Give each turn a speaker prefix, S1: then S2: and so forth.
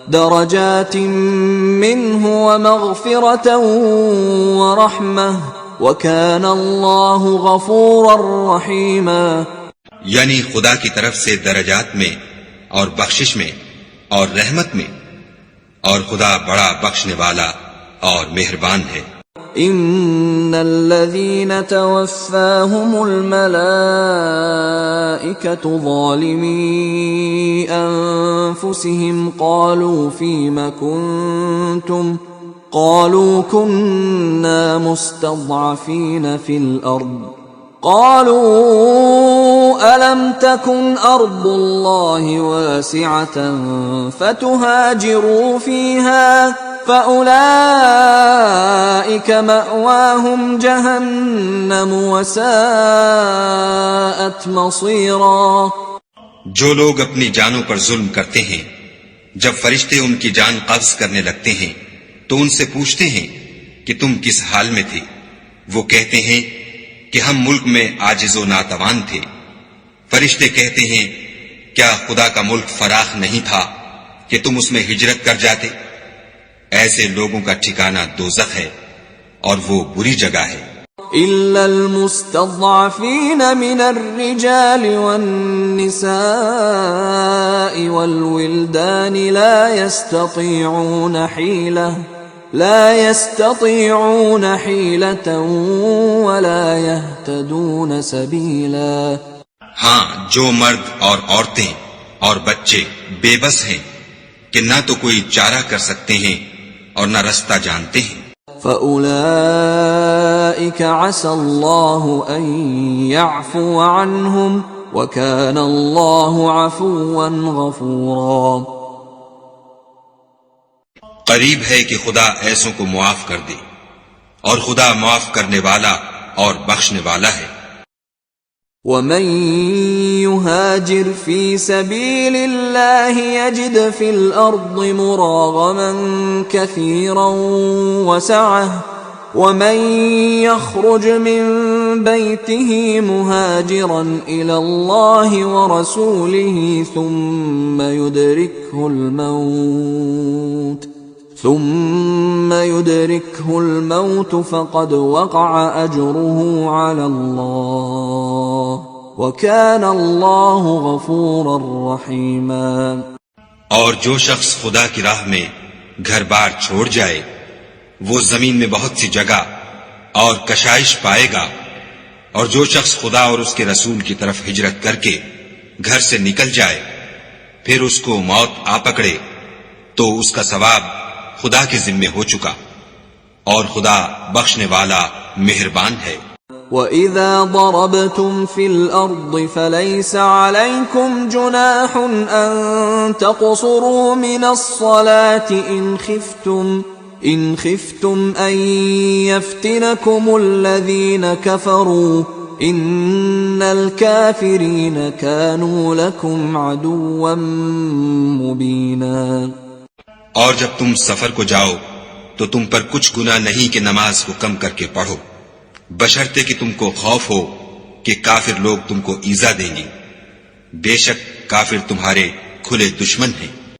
S1: درجات منه ومغفرة ورحمة وكان الله غفورا رحيما،
S2: یعنی خدا کی طرف سے درجات میں اور بخشش میں اور رحمت میں، اور خدا بڑا بخشنے والا اور مہربان ہے۔
S1: ان الذين توفاهم الملائكة ظالمي انفسهم قالوا فيما كنتم قالوا كنا مستضعفين في الارض قالوا ألم تكن أرض الله واسعة فتهاجروا فيها فأولئك مأواهم جهنم وساءت مصيرا۔
S2: جو لوگ اپنی جانوں پر ظلم کرتے ہیں، جب فرشتے ان کی جان قبض کرنے لگتے ہیں تو ان سے پوچھتے ہیں کہ تم کس حال میں تھے، وہ کہتے ہیں کہ ہم ملک میں عاجز و ناتوان تھے۔ فرشتے کہتے ہیں کیا خدا کا ملک فراخ نہیں تھا کہ تم اس میں ہجرت کر جاتے؟ ایسے لوگوں کا ٹھکانہ دوزخ ہے اور وہ بری جگہ ہے۔
S1: إلا المستضعفين من الرجال والنساء والولدان لا يستطيعون حيلة ولا يهتدون سبيلا۔
S2: ہاں، جو مرد اور عورتیں اور بچے بے بس ہیں کہ نہ تو کوئی چارہ کر سکتے ہیں اور نہ رستہ جانتے ہیں۔
S1: فَأُولَئِكَ عَسَى اللَّهُ أَن يَعْفُوَ عَنْهُمْ وَكَانَ اللَّهُ عَفُوًّا غَفُورًا۔
S2: قریب ہے کہ خدا ایسوں کو معاف کر دے، اور خدا معاف کرنے والا اور بخشنے والا ہے۔
S1: وَمَن يُهَاجِرْ فِي سَبِيلِ اللَّهِ يَجِدْ فِي الْأَرْضِ مُرَاغَمًا كَثِيرًا وَسَعَةً وَمَن يَخْرُجْ مِن بَيْتِهِ مُهَاجِرًا إِلَى اللَّهِ وَرَسُولِهِ ثم يدركه الموت فقد وقع أجره على الله وكان الله غفورا رحيما۔
S2: اور جو شخص خدا کی راہ میں گھر بار چھوڑ جائے وہ زمین میں بہت سی جگہ اور کشائش پائے گا، اور جو شخص خدا اور اس کے رسول کی طرف ہجرت کر کے گھر سے نکل جائے پھر اس کو موت آ پکڑے تو اس کا ثواب خدا کے ذمے ہو چکا، اور خدا بخشنے والا مہربان ہے۔
S1: وَإِذَا ضَرَبْتُمْ فِي الْأَرْضِ فَلَيْسَ عَلَيْكُمْ جُنَاحٌ أَن تَقْصُرُوا مِنَ الصَّلَاةِ إِنْ خِفْتُمْ أَن يَفْتِنَكُمُ الَّذِينَ كَفَرُوا إِنَّ الْكَافِرِينَ كَانُوا لَكُمْ عَدُوًّا مُبِينًا۔
S2: اور جب تم سفر کو جاؤ تو تم پر کچھ گناہ نہیں کہ نماز کو کم کر کے پڑھو، بشرطے کہ تم کو خوف ہو کہ کافر لوگ تم کو ایذا دیں گے، بے شک کافر تمہارے کھلے دشمن ہیں۔